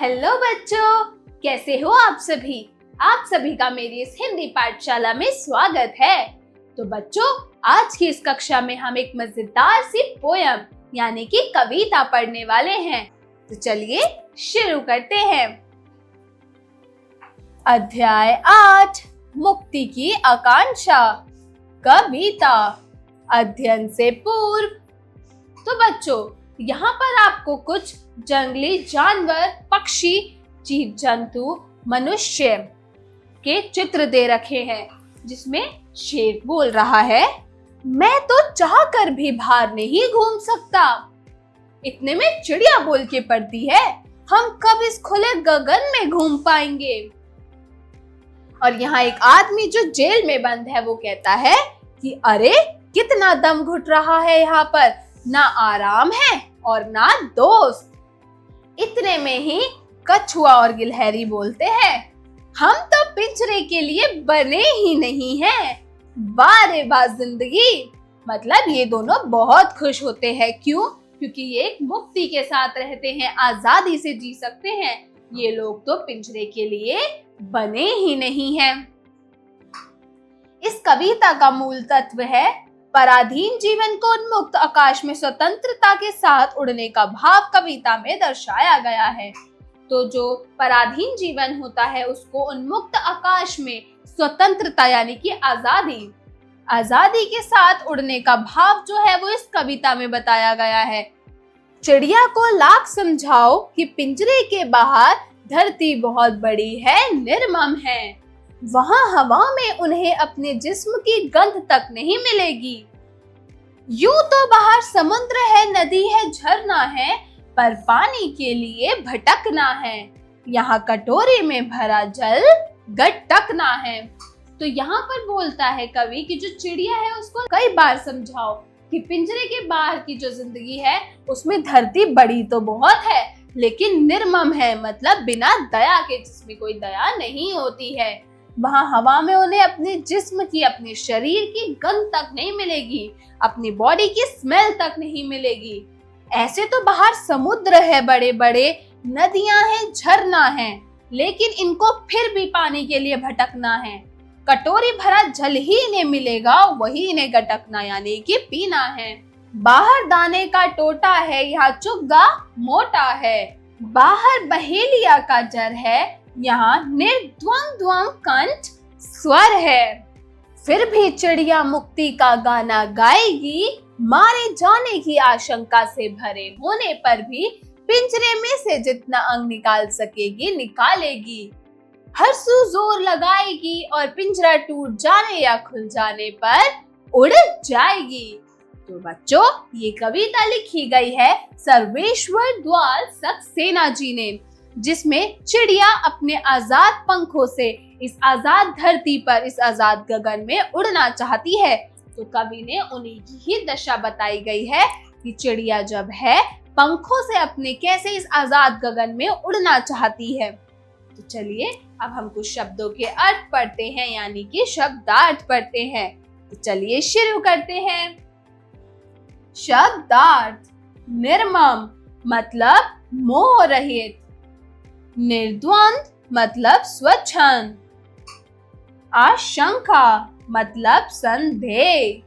Hello बच्चों, कैसे हो आप सभी। आप सभी का मेरी इस हिंदी पाठशाला में स्वागत है। तो बच्चों, आज की इस कक्षा में हम एक मजेदार सी पोयम यानी कि कविता पढ़ने वाले हैं। तो चलिए शुरू करते हैं। अध्याय 8, मुक्ति की आकांक्षा। कविता। अध्ययन से पूर्व। तो बच्चों, यहाँ पर आपको कुछ जंगली जानवर, पक्षी, जीव जंतु, मनुष्य के चित्र दे रखे हैं, जिसमें शेर बोल रहा है, मैं तो चाहकर भी बाहर नहीं घूम सकता। इतने में चिड़िया बोल के पड़ती है, हम कब इस खुले गगन में घूम पाएंगे। और यहाँ एक आदमी जो जेल में बंद है वो कहता है कि अरे कितना दम घुट रहा है, यहाँ पर ना आराम है और ना दोस्त। इतने में ही कछुआ और गिलहरी बोलते हैं, हम तो पिंजरे के लिए बने ही नहीं हैं। वाह रे वाह जिंदगी। मतलब ये दोनों बहुत खुश होते हैं। क्यों? क्योंकि ये एक मुक्ति के साथ रहते हैं, आजादी से जी सकते हैं। ये लोग तो पिंजरे के लिए बने ही नहीं हैं। इस कविता का मूल तत्व है पराधीन जीवन को उन्मुक्त आकाश में स्वतंत्रता के साथ उड़ने का भाव कविता में दर्शाया गया है। तो जो पराधीन जीवन होता है उसको उन्मुक्त आकाश में स्वतंत्रता यानी कि आजादी के साथ उड़ने का भाव जो है वो इस कविता में बताया गया है। चिड़िया को लाख समझाओ कि पिंजरे के बाहर धरती बहुत बड़ी है, निर्मम है। वहां हवा में उन्हें अपने जिस्म की गंध तक नहीं मिलेगी। यूं तो बाहर समुद्र है, नदी है, झरना है, पर पानी के लिए भटकना है। यहाँ कटोरे में भरा जल गटकना है। तो यहाँ पर बोलता है कवि कि जो चिड़िया है उसको कई बार समझाओ कि पिंजरे के बाहर की जो जिंदगी है उसमें धरती बड़ी तो बहुत है लेकिन निर्मम है, मतलब बिना दया के, जिसमें कोई दया नहीं होती है। वहां हवा में उन्हें अपने जिस्म की, अपने शरीर की गंध तक नहीं मिलेगी, अपनी बॉडी की स्मेल तक नहीं मिलेगी। ऐसे तो बाहर समुद्र है, बड़े बड़े नदियां हैं, झरना है, लेकिन इनको फिर भी पानी के लिए भटकना है। कटोरी भरा जल ही इन्हें मिलेगा, वही इन्हें गटकना यानी कि पीना है। बाहर दाने का टोटा है, यहाँ चुग्गा मोटा है। बाहर बहेलिया का जर है, यहाँ निर्द्वंद्व कंठ स्वर है। फिर भी चिड़िया मुक्ति का गाना गाएगी, मारे जाने की आशंका से भरे होने पर भी पिंजरे में से जितना अंग निकाल सकेगी निकालेगी। हर सू जोर लगाएगी और पिंजरा टूट जाने या खुल जाने पर उड़ जाएगी। तो बच्चों, ये कविता लिखी गई है सर्वेश्वर द्वार सक्सेना जी ने, जिसमें चिड़िया अपने आजाद पंखों से इस आजाद धरती पर, इस आजाद गगन में उड़ना चाहती है। तो कवि ने उन्हीं की ही दशा बताई गई है कि चिड़िया जब है पंखों से अपने कैसे इस आजाद गगन में उड़ना चाहती है। तो चलिए अब हम कुछ शब्दों के अर्थ पढ़ते हैं यानी कि शब्दार्थ पढ़ते हैं। तो चलिए शुरू करते हैं। शब्दार्थ। निर्मम मतलब मोह रहित, निर्द्वंद मतलब स्वच्छंद, आशंका मतलब संदेह,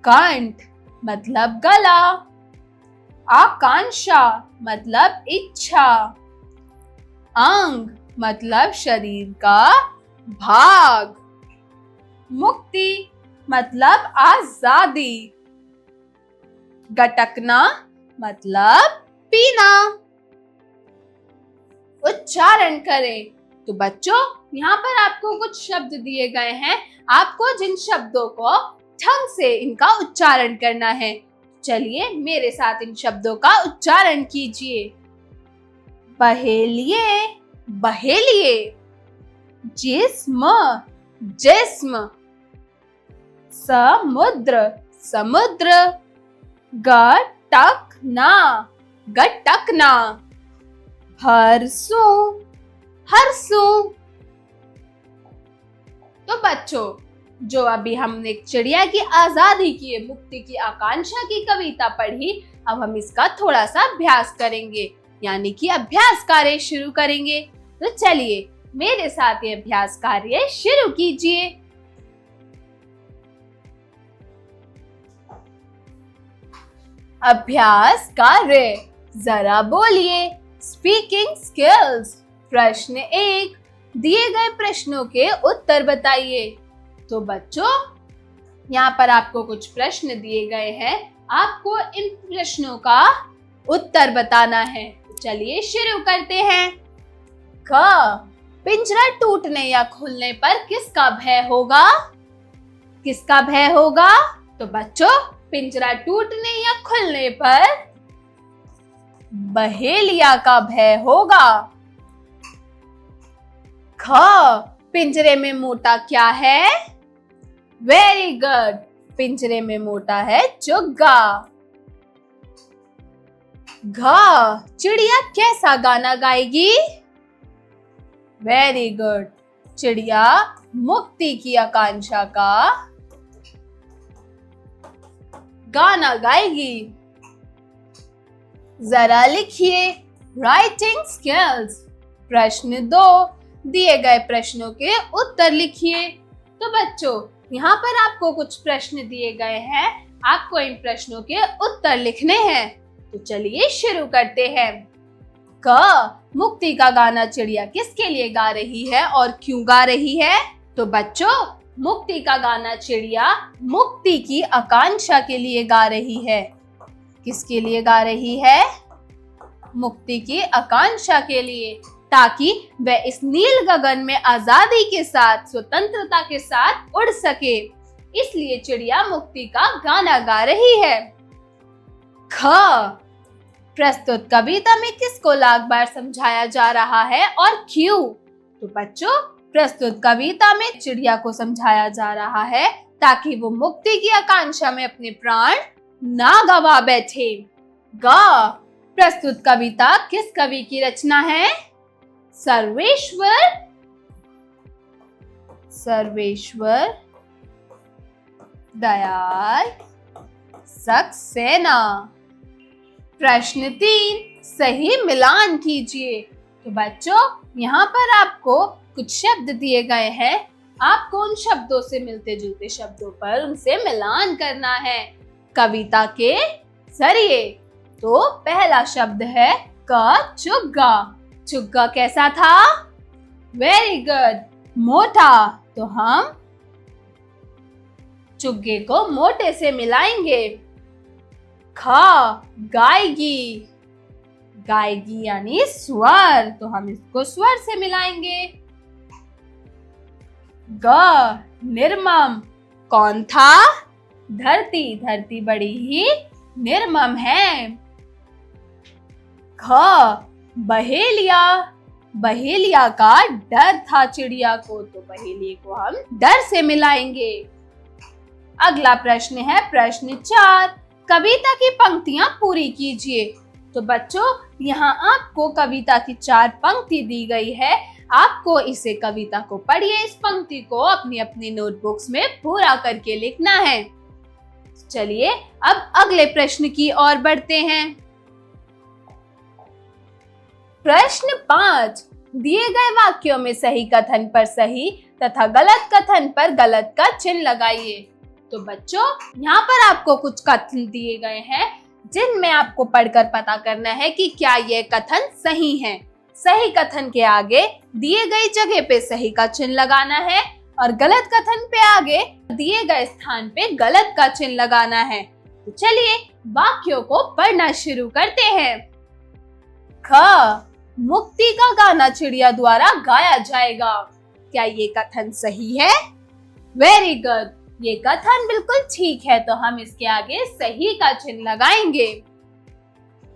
कंठ मतलब गला, आकांक्षा मतलब इच्छा, अंग मतलब शरीर का भाग, मुक्ति मतलब आजादी, गटकना मतलब पीना। उच्चारण करें। तो बच्चों, यहाँ पर आपको कुछ शब्द दिए गए हैं, आपको जिन शब्दों को ढंग से इनका उच्चारण करना है। चलिए मेरे साथ इन शब्दों का उच्चारण कीजिए। बहेलिए, बहेलिए, जिस्म, जिस्म, समुद्र, समुद्र, गटकना, गटकना, हरसू, हरसू। तो बच्चों, जो अभी हमने चिड़िया की आजादी की, मुक्ति की आकांक्षा की कविता पढ़ी, अब हम इसका थोड़ा सा अभ्यास करेंगे। यानी कि अभ्यास कार्य शुरू करेंगे। तो चलिए मेरे साथ ये अभ्यास कार्य शुरू कीजिए। अभ्यास कार्य, जरा बोलिए। Speaking skills. प्रश्न 1, दिए गए प्रश्नों के उत्तर बताइए। तो बच्चों, यहाँ पर आपको कुछ प्रश्न दिए गए हैं, आपको इन प्रश्नों का उत्तर बताना है। तो चलिए शुरू करते हैं। क, पिंजरा टूटने या खुलने पर किसका भय होगा? किसका भय होगा? तो बच्चों, पिंजरा टूटने या खुलने पर बहेलिया का भय होगा। ख, पिंजरे में मोटा क्या है? वेरी गुड, पिंजरे में मोटा है चुग्गा। घ, चिड़िया कैसा गाना गाएगी? वेरी गुड, चिड़िया मुक्ति की आकांक्षा का गाना गाएगी। जरा लिखिए। Writing skills. प्रश्न 2, दिए गए प्रश्नों के उत्तर लिखिए। तो बच्चों, यहाँ पर आपको कुछ प्रश्न दिए गए हैं, आपको इन प्रश्नों के उत्तर लिखने हैं। तो चलिए शुरू करते हैं। क, मुक्ति का गाना चिड़िया किसके लिए गा रही है और क्यों गा रही है? तो बच्चों, मुक्ति का गाना चिड़िया मुक्ति की आकांक्षा के लिए गा रही है। किसके लिए गा रही है? मुक्ति की आकांक्षा के लिए, ताकि वह इस नील गगन में आजादी के साथ, स्वतंत्रता के साथ उड़ सके। इसलिए चिड़िया मुक्ति का गाना गा रही है। ख, प्रस्तुत कविता में किसको लाख बार समझाया जा रहा है और क्यों? तो बच्चों, प्रस्तुत कविता में चिड़िया को समझाया जा रहा है ताकि वो मुक्ति की आकांक्षा में अपने प्राण ना गवा बैठे। ग, प्रस्तुत कविता किस कवि की रचना है? सर्वेश्वर दयाल सक्सेना। प्रश्न 3, सही मिलान कीजिए। तो बच्चों, यहाँ पर आपको कुछ शब्द दिए गए हैं, आपको उन शब्दों से मिलते जुलते शब्दों पर उनसे मिलान करना है कविता के जरिए। तो पहला शब्द है क, चुग्गा। चुग्गा कैसा था? वेरी गुड, मोटा। तो हम चुग्गे को मोटे से मिलाएंगे। ख, गाएगी। गाएगी यानी स्वर, तो हम इसको स्वर से मिलाएंगे। ग, निर्मम। कौन था? धरती। धरती बड़ी ही निर्मम है। ख, बहेलिया। बहेलिया का डर था चिड़िया को, तो बहेलिए को हम डर से मिलाएंगे। अगला प्रश्न है प्रश्न 4, कविता की पंक्तियां पूरी कीजिए। तो बच्चों, यहाँ आपको कविता की 4 पंक्ति दी गई है, आपको इसे कविता को पढ़िए, इस पंक्ति को अपनी अपनी नोटबुक्स में पूरा करके लिखना है। चलिए अब अगले प्रश्न की ओर बढ़ते हैं। प्रश्न 5, दिए गए वाक्यों में सही कथन पर सही तथा गलत कथन पर गलत का चिन्ह लगाइए। तो बच्चों, यहाँ पर आपको कुछ कथन दिए गए हैं, जिनमें आपको पढ़कर पता करना है कि क्या ये कथन सही है। सही कथन के आगे दिए गई जगह पे सही का चिन्ह लगाना है और गलत कथन पे आगे दिए गए स्थान पे गलत का चिन्ह लगाना है। तो चलिए वाक्यों को पढ़ना शुरू करते हैं। ख, मुक्ति का गाना चिड़िया द्वारा गाया जाएगा। क्या ये कथन सही है? वेरी गुड, ये कथन बिल्कुल ठीक है, तो हम इसके आगे सही का चिन्ह लगाएंगे।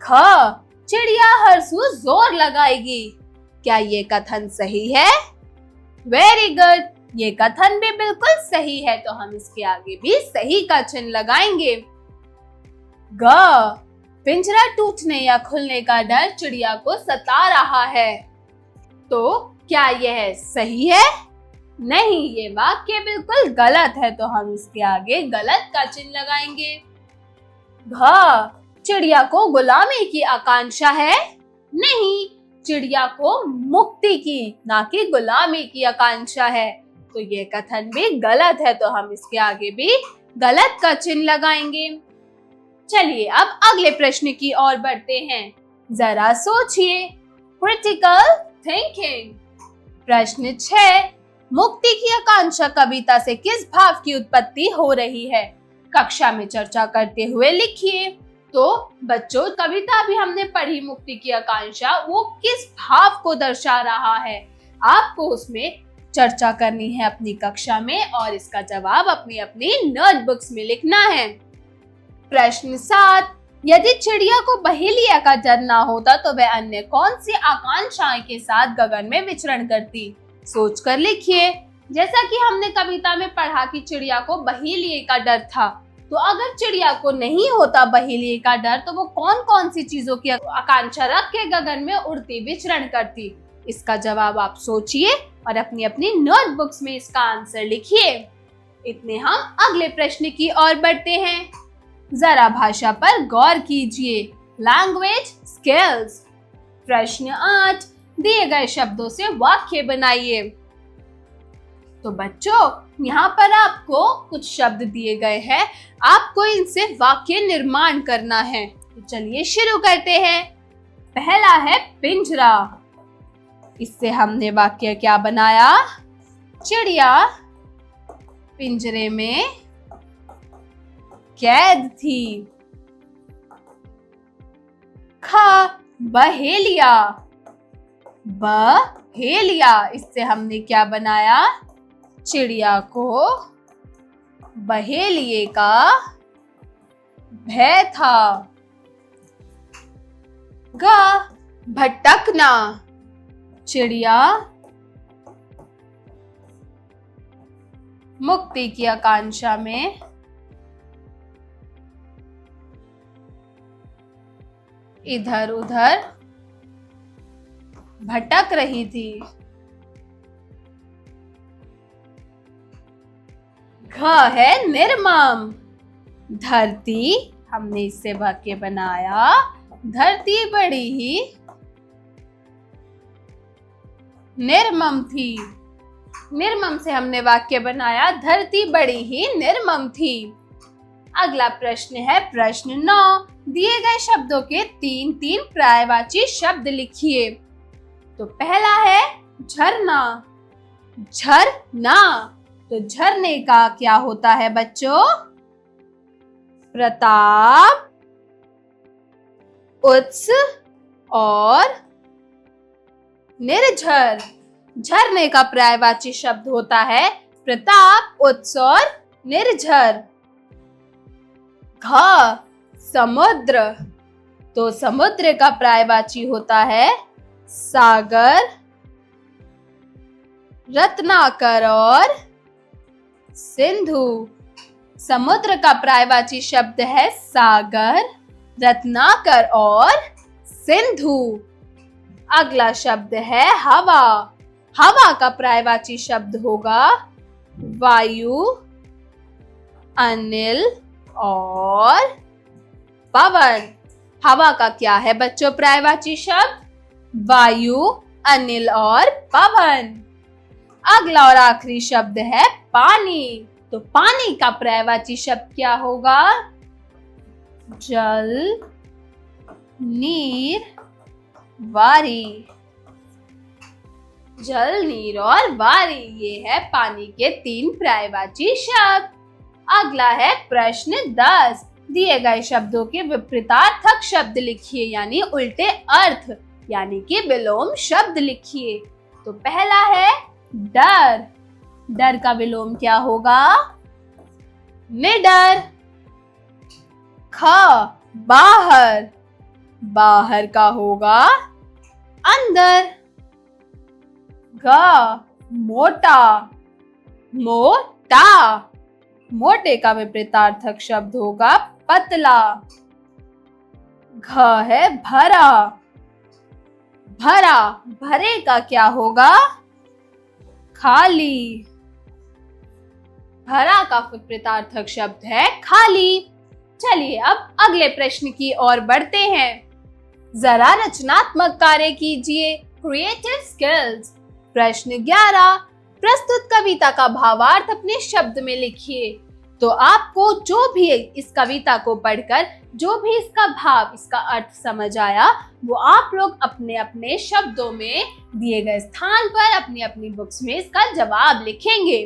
ख, चिड़िया हरसू जोर लगाएगी। क्या ये कथन सही है? वेरी गुड, ये कथन भी बिल्कुल सही है, तो हम इसके आगे भी सही का चिन्ह लगाएंगे। ग, पिंजरा टूटने या खुलने का डर चिड़िया को सता रहा है। तो क्या यह सही है? नहीं, ये वाक्य बिल्कुल गलत है, तो हम इसके आगे गलत का चिन्ह लगाएंगे। घ, चिड़िया को गुलामी की आकांक्षा है। नहीं, चिड़िया को मुक्ति की, ना कि गुलामी की आकांक्षा है। तो ये कथन भी गलत है, तो हम इसके आगे भी गलत का चिन्ह लगाएंगे। चलिए अब अगले प्रश्न की ओर बढ़ते हैं। जरा सोचिए, क्रिटिकल थिंकिंग। प्रश्न 6, मुक्ति की आकांक्षा कविता से किस भाव की उत्पत्ति हो रही है? कक्षा में चर्चा करते हुए लिखिए। तो बच्चों, कविता अभी हमने पढ़ी, मुक्ति की आकांक्षा, वो किस भाव को दर्शा रहा है, आपको उसमें चर्चा करनी है अपनी कक्षा में और इसका जवाब अपनी अपनी नोटबुक्स में लिखना है। प्रश्न 7, यदि चिड़िया को बहेलिया का डर ना होता तो वह अन्य कौन सी आकांक्षाएं के साथ गगन में विचरण करती? सोचकर लिखिए। जैसा कि हमने कविता में पढ़ा कि चिड़िया को बहेलिये का डर था, तो अगर चिड़िया को नहीं होता बहेलिये का डर तो वो कौन कौन सी चीजों की आकांक्षा रख के गगन में उड़ती, विचरण करती? इसका जवाब आप सोचिए और अपनी अपनी नोटबुक्स में इसका आंसर लिखिए। इतने हम अगले प्रश्न की ओर बढ़ते हैं। जरा भाषा पर गौर कीजिए। Language skills. प्रश्न 8, दिए गए शब्दों से वाक्य बनाइए। तो बच्चों, यहाँ पर आपको कुछ शब्द दिए गए हैं, आपको इनसे वाक्य निर्माण करना है। तो चलिए शुरू करते हैं। पहला है पिंजरा। इससे हमने वाक्य क्या बनाया? चिड़िया पिंजरे में कैद थी। ख, बहेलिया। बहेलिया, इससे हमने क्या बनाया? चिड़िया को बहेलिये का भय था। ग, भटकना। चिड़िया मुक्ति की आकांक्षा में इधर उधर भटक रही थी। घ है निर्मम। धरती, हमने इससे वाक्य बनाया, धरती बड़ी ही निर्मम थी। निर्मम से हमने वाक्य बनाया, धरती बड़ी ही निर्मम थी। अगला प्रश्न है प्रश्न 9, दिए गए शब्दों के 3-3 पर्यायवाची शब्द लिखिए। तो पहला है झरना। झरना, तो झरने का क्या होता है बच्चों? प्रताप, उत्स और निर्झर। झरने का पर्यायवाची शब्द होता है प्रताप, उत्स और निर्झर। घ, समुद्र। तो समुद्र का पर्यायवाची होता है सागर, रत्नाकर और सिंधु। समुद्र का पर्यायवाची शब्द है सागर, रत्नाकर और सिंधु। अगला शब्द है हवा। हवा का पर्यायवाची शब्द होगा वायु, अनिल और पवन। हवा का क्या है बच्चों पर्यायवाची शब्द? वायु, अनिल और पवन। अगला और आखिरी शब्द है पानी। तो पानी का पर्यायवाची शब्द क्या होगा? जल, नीर, वारी। जल, नीर और वारी, ये है पानी के 3 पर्यायवाची शब्द। अगला है प्रश्न 10, दिए गए शब्दों के विपरीतार्थक शब्द लिखिए, यानी उल्टे अर्थ, यानी कि विलोम शब्द लिखिए। तो पहला है डर। डर का विलोम क्या होगा? निडर। ख, बाहर। बाहर का होगा अंदर। ग, मोटा। मोटा। मोटे का विपरीतार्थक शब्द होगा पतला। घ है भरा। भरा, भरे का क्या होगा? खाली। भरा का विपरीतार्थक शब्द है खाली। चलिए अब अगले प्रश्न की ओर बढ़ते हैं। जरा रचनात्मक कार्य कीजिए, क्रिएटिव स्किल्स। प्रश्न 11, प्रस्तुत कविता का भावार्थ अपने शब्द में लिखिए। तो आपको जो भी इस कविता को पढ़कर जो भी इसका भाव, इसका अर्थ समझ आया, वो आप लोग अपने अपने शब्दों में दिए गए स्थान पर अपनी अपनी बुक्स में इसका जवाब लिखेंगे।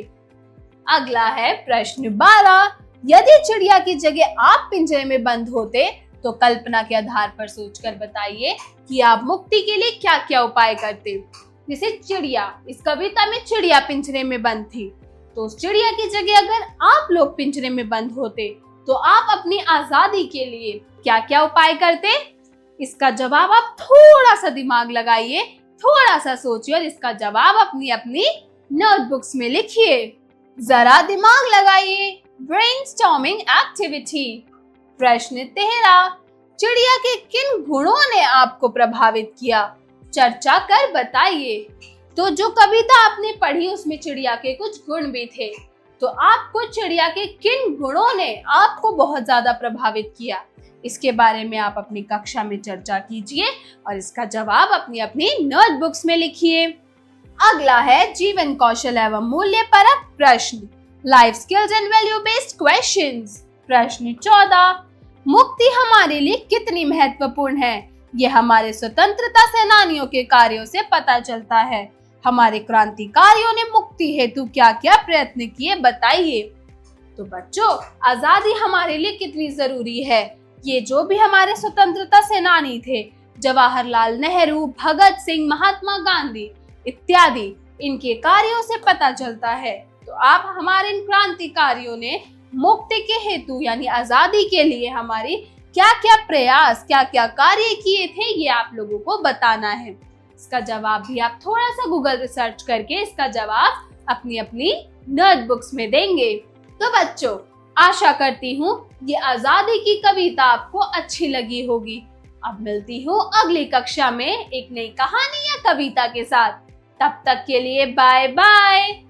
अगला है प्रश्न 12, यदि चिड़िया की जगह आप पिंजरे में बंद होते तो कल्पना के आधार पर सोचकर बताइए कि आप मुक्ति के लिए क्या क्या उपाय करते। जैसे चिड़िया, इस कविता में चिड़िया पिंजरे में बंद थी, तो उस चिड़िया की जगह अगर आप लोग पिंजरे में बंद होते तो आप अपनी आजादी के लिए क्या क्या उपाय करते। इसका जवाब आप थोड़ा सा दिमाग लगाइए, थोड़ा सा सोचिए और इसका जवाब अपनी अपनी नोटबुक्स में लिखिए। जरा दिमाग लगाइए, ब्रेनस्टॉर्मिंग एक्टिविटी। प्रश्न 13, चिड़िया के किन गुणों ने आपको प्रभावित किया, चर्चा कर बताइए। तो जो कविता आपने पढ़ी उसमें चिड़िया के कुछ गुण भी थे, तो आपको चिड़िया के किन गुणों ने आपको बहुत ज्यादा प्रभावित किया, इसके बारे में आप अपनी कक्षा में चर्चा कीजिए और इसका जवाब अपनी अपनी नोटबुक्स में लिखिए। अगला है जीवन कौशल एवं मूल्य परक प्रश्न, life skills and value based questions. प्रश्न 14, मुक्ति हमारे लिए कितनी महत्वपूर्ण है, ये हमारे स्वतंत्रता सेनानियों के कार्यों से पता चलता है। हमारे क्रांतिकारियों ने मुक्ति हेतु क्या क्या प्रयत्न किए बताइए। तो बच्चों, आजादी हमारे लिए कितनी जरूरी है, ये जो भी हमारे स्वतंत्रता सेनानी थे, जवाहरलाल नेहरू, भगत सिंह, महात्मा गांधी इत्यादि, इनके कार्यों से पता चलता है। तो आप हमारे इन क्रांतिकारियों ने मुक्ति के हेतु यानी आजादी के लिए हमारी क्या क्या प्रयास, क्या क्या कार्य किए थे, ये आप लोगों को बताना है। इसका जवाब भी आप थोड़ा सा गूगल रिसर्च करके इसका जवाब अपनी अपनी नोटबुक्स में देंगे। तो बच्चों, आशा करती हूँ ये आजादी की कविता आपको अच्छी लगी होगी। अब मिलती हूँ अगली कक्षा में एक नई कहानी या कविता के साथ। तब तक के लिए बाय बाय।